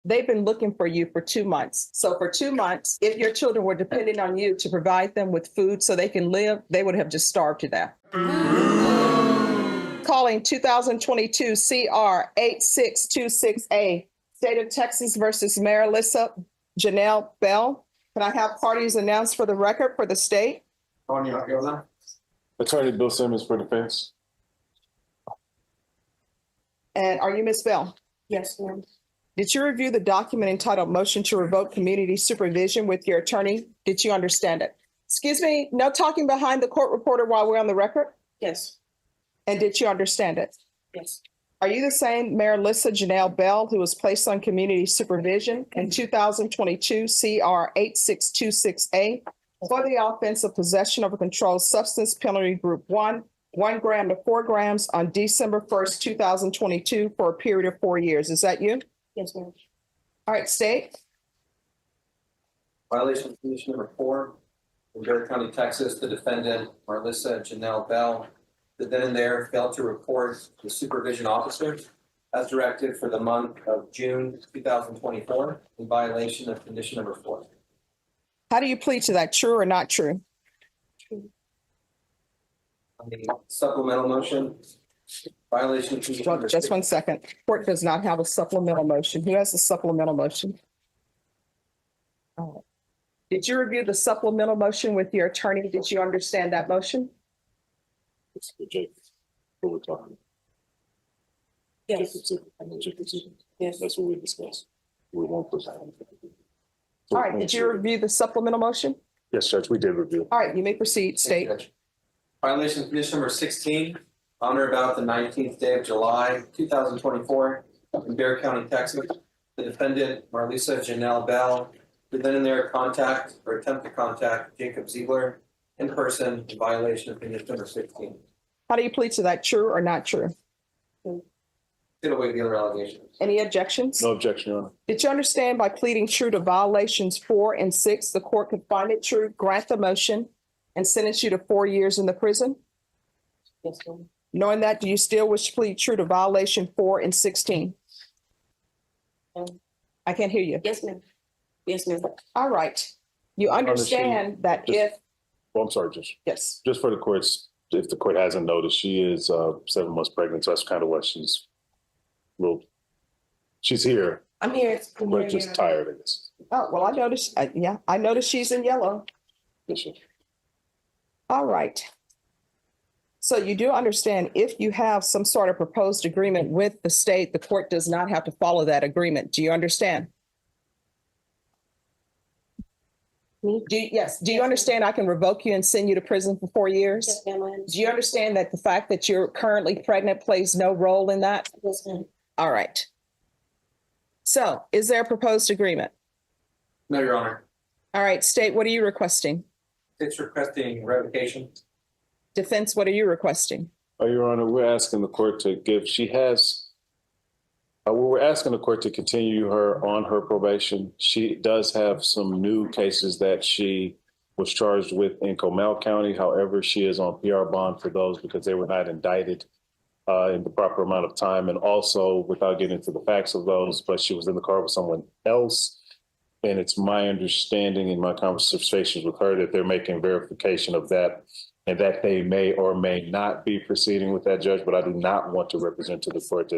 They've been looking for you for 2 months. So for 2 months, if your children were depending on you to provide them with food so they can live, they would have just starved to death. Calling 2022 CR 8626A, State of Texas versus Mayor Alyssa Janelle Bell. Can I have parties announced for the record for the state? Attorney Bill Simmons for defense. And are you Ms. Bell? Yes, ma'am. Did you review the document entitled Motion to Revoke Community Supervision with your attorney? Did you understand it? Excuse me, no talking behind the court reporter while we're on the record? Yes. And did you understand it? Yes. Are you the same Mayor Alyssa Janelle Bell who was placed on community supervision in 2022 CR 8626A for the offense of possession of a controlled substance penalty group 1 gram to 4 grams on December 1st, 2022 for a period of 4 years? Is that you? Yes, ma'am. All right, state. Violation of condition number 4, in Bexar County, Texas, the defendant, Marlissa Janelle Bell, the then and there failed to report the supervision officer as directed for the month of June 2024 in violation of condition number 4. How do you plead to that? True or not true? True. On the supplemental motion, violation of condition number Just 6. 1 second. Court does not have a supplemental motion. Who has the supplemental motion? Did you review the supplemental motion with your attorney? Did you understand that motion? It's the Jake. What we're talking. Yes. Yes. That's what we discussed. We won't put that. All right, did you review the supplemental motion? Yes, Judge, we did review. All right, you may proceed, Thank you, state. Judge. Violation of condition number 16, on or about the 19th day of July, 2024, in Bexar County, Texas, the defendant, Marlissa Janelle Bell, did then and there contact or attempt to contact Jacob Ziegler in person in violation of condition number 16. How do you plead to that? True or not true? Get away with the other allegations. Any objections? No objection, Your Honor. Did you understand by pleading true to violations 4 and 6, the court could find it true, grant the motion, and sentence you to 4 years in the prison? Yes, ma'am. Knowing that, do you still wish to plead true to violation 4 and 16? I can't hear you. Yes, ma'am. Yes, ma'am. All right. You understand that if, Well, I'm sorry, Judge. yes, Just for the courts, if the court hasn't noticed, she is 7 months pregnant, so that's kind of what she's. Well, she's here, I'm here. but just tired of this. oh, well, I noticed, yeah, I noticed she's in yellow. Yes, sir. All right. So you do understand if you have some sort of proposed agreement with the state, the court does not have to follow that agreement. Do you understand? Me? Yes. Do you understand I can revoke you and send you to prison for 4 years? Yes, ma'am. I Do understand. you understand that the fact that you're currently pregnant plays no role in that? Yes, ma'am. All right. So is there a proposed agreement? No, Your Honor. All right, state, what are you requesting? It's requesting revocation. Defense, what are you requesting? Your Honor, we're asking the court to give, we're asking the court to continue her on her probation. She does have some new cases that she was charged with in Comal County. However, she is on PR bond for those because they were not indicted in the proper amount of time. And also, without getting into the facts of those, but she was in the car with someone else. And it's my understanding in my conversations with her that they're making verification of that and that they may or may not be proceeding with that, Judge. But I do not want to represent to the court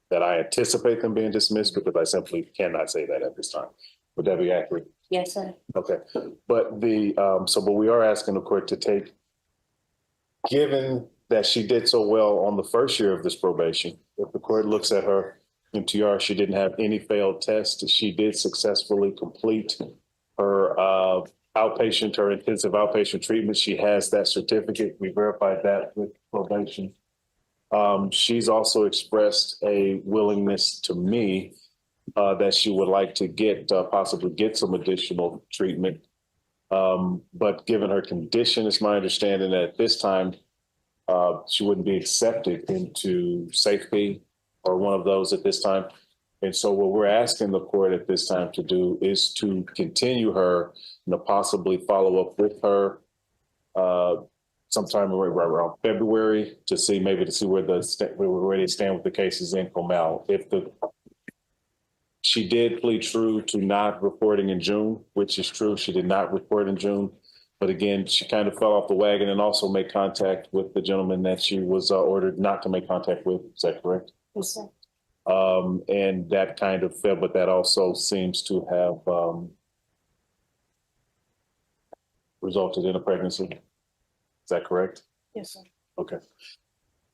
that I anticipate them being dismissed because I simply cannot say that at this time. Would that be accurate? Yes, sir. Okay. But but we are asking the court to take, given that she did so well on the first year of this probation, if the court looks at her MTR, she didn't have any failed tests. She did successfully complete her her intensive outpatient treatment. She has that certificate. We verified that with probation. She's also expressed a willingness to me that she would like to possibly get some additional treatment. But given her condition, it's my understanding that at this time, she wouldn't be accepted into safety or one of those at this time. And so what we're asking the court at this time to do is to continue her and possibly follow up with her sometime around February to see where they stand with the cases in Comal. She did plead true to not reporting in June, which is true. She did not report in June. But again, she kind of fell off the wagon and also made contact with the gentleman that she was ordered not to make contact with. Is that correct? Yes, sir. And that kind of fell, but that also seems to have resulted in a pregnancy. Is that correct? Yes, sir. Okay.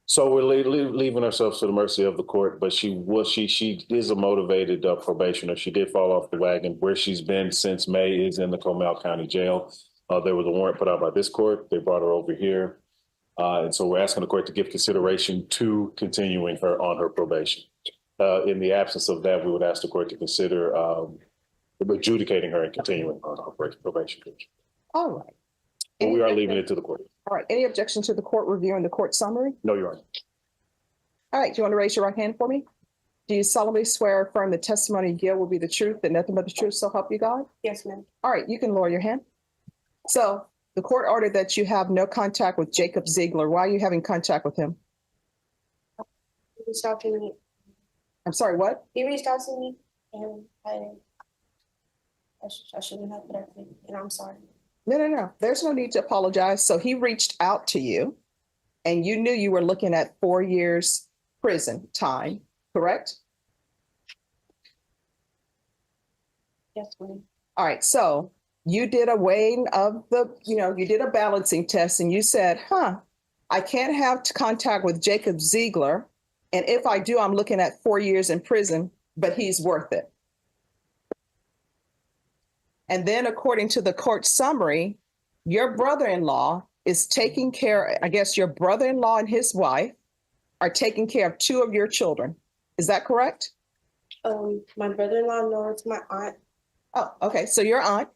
So we're leaving ourselves to the mercy of the court, but she is a motivated probationer. She did fall off the wagon. Where she's been since May is in the Comal County Jail. There was a warrant put out by this court. They brought her over here. And so we're asking the court to give consideration to continuing her on her probation. In the absence of that, we would ask the court to consider adjudicating her and continuing on her probation. All right. But we are leaving it to the court. All right. Any objection to the court reviewing the court summary? No, Your Honor. All right. Do you want to raise your right hand for me? Do you solemnly swear or affirm the testimony you give will be the truth and nothing but the truth, so help you God? Yes, ma'am. All right. You can lower your hand. So the court ordered that you have no contact with Jacob Ziegler. Why are you having contact with him? He reached out to me. I'm sorry, what? He reached out to me, and I shouldn't have put everything, and I'm sorry. No. There's no need to apologize. So he reached out to you and you knew you were looking at 4 years prison time, correct? Yes, ma'am. All right. So you did a weighing of you did a balancing test and you said, I can't have contact with Jacob Ziegler. And if I do, I'm looking at 4 years in prison, but he's worth it. And then according to the court summary, your brother-in-law is taking care, I guess your brother-in-law and his wife are taking care of 2 of your children. Is that correct? My brother-in-law, no, it's my aunt. Oh, okay. So your aunt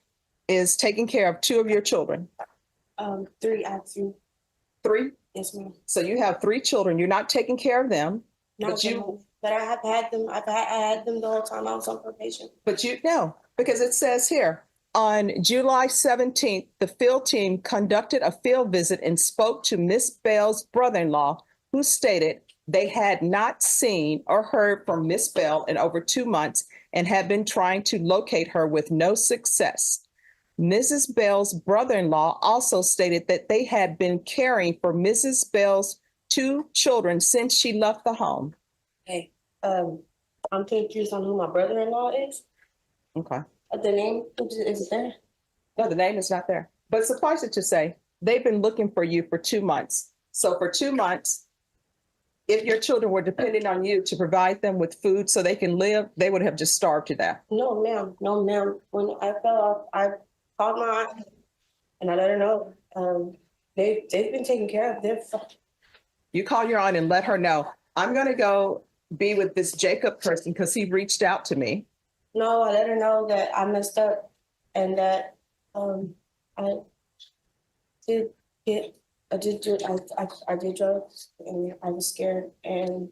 is taking care of 2 of your children. 3, actually. 3? Yes, ma'am. So you have 3 children. You're not taking care of them. Not but I have had them. I had them the whole time I was on probation. But because it says here, on July 17th, the field team conducted a field visit and spoke to Miss Bell's brother-in-law, who stated they had not seen or heard from Miss Bell in over 2 months and had been trying to locate her with no success. Mrs. Bell's brother-in-law also stated that they had been caring for Mrs. Bell's 2 children since she left the home. Hey, I'm confused on who my brother-in-law is. Okay. The name is there. No, the name is not there. But suffice it to say, they've been looking for you for 2 months. So for 2 months, if your children were depending on you to provide them with food so they can live, they would have just starved to death. No, ma'am. No, ma'am. When I fell off, I called my aunt and I let her know. They've been taking care of their. You call your aunt and let her know, I'm going to go be with this Jacob person because he reached out to me. No, I let her know that I messed up and that I did drugs and I was scared and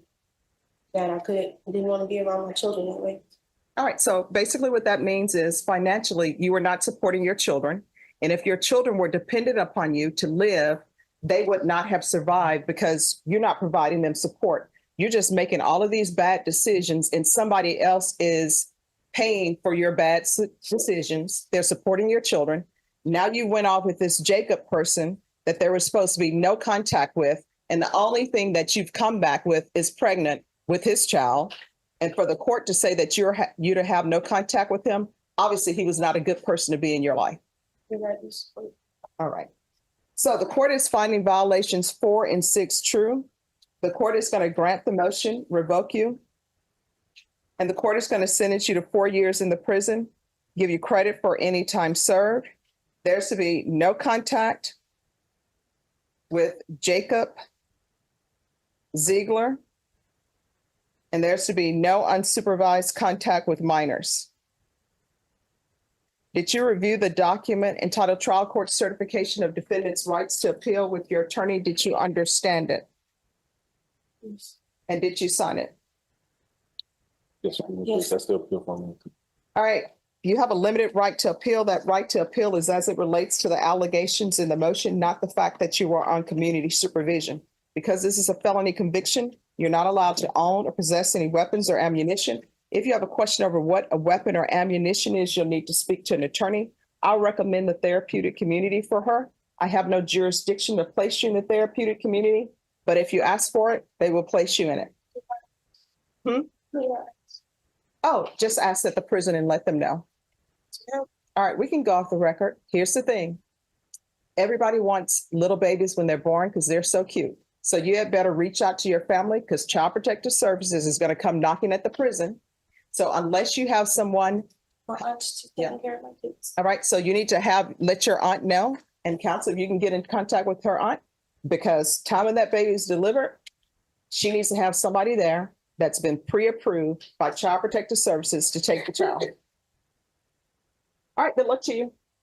that I didn't want to be around my children that way. All right. So basically what that means is financially, you were not supporting your children. And if your children were dependent upon you to live, they would not have survived because you're not providing them support. You're just making all of these bad decisions and somebody else is paying for your bad decisions. They're supporting your children. Now you went off with this Jacob person that there was supposed to be no contact with. And the only thing that you've come back with is pregnant with his child. And for the court to say that you to have no contact with him, obviously he was not a good person to be in your life. You're right. All right. So the court is finding violations 4 and 6 true. The court is going to grant the motion, revoke you. And the court is going to sentence you to 4 years in the prison, give you credit for any time served. There's to be no contact with Jacob Ziegler. And there's to be no unsupervised contact with minors. Did you review the document entitled Trial Court Certification of Defendant's Rights to Appeal with your attorney? Did you understand it? Yes. And did you sign it? Yes, Yes. that's the appeal form. All right. You have a limited right to appeal. That right to appeal is as it relates to the allegations in the motion, not the fact that you were on community supervision. Because this is a felony conviction, you're not allowed to own or possess any weapons or ammunition. If you have a question over what a weapon or ammunition is, you'll need to speak to an attorney. I'll recommend the therapeutic community for her. I have no jurisdiction to place you in the therapeutic community, but if you ask for it, they will place you in it. Oh, just ask at the prison and let them know. All right, we can go off the record. Here's the thing. Everybody wants little babies when they're born because they're so cute. So you had better reach out to your family because Child Protective Services is going to come knocking at the prison. So unless you have someone, My aunt's taking care of my kids. all right, so you need to let your aunt know, and counsel if you can get in contact with her aunt, because time when that baby is delivered, she needs to have somebody there that's been pre-approved by Child Protective Services to take the child. All right, good luck to you.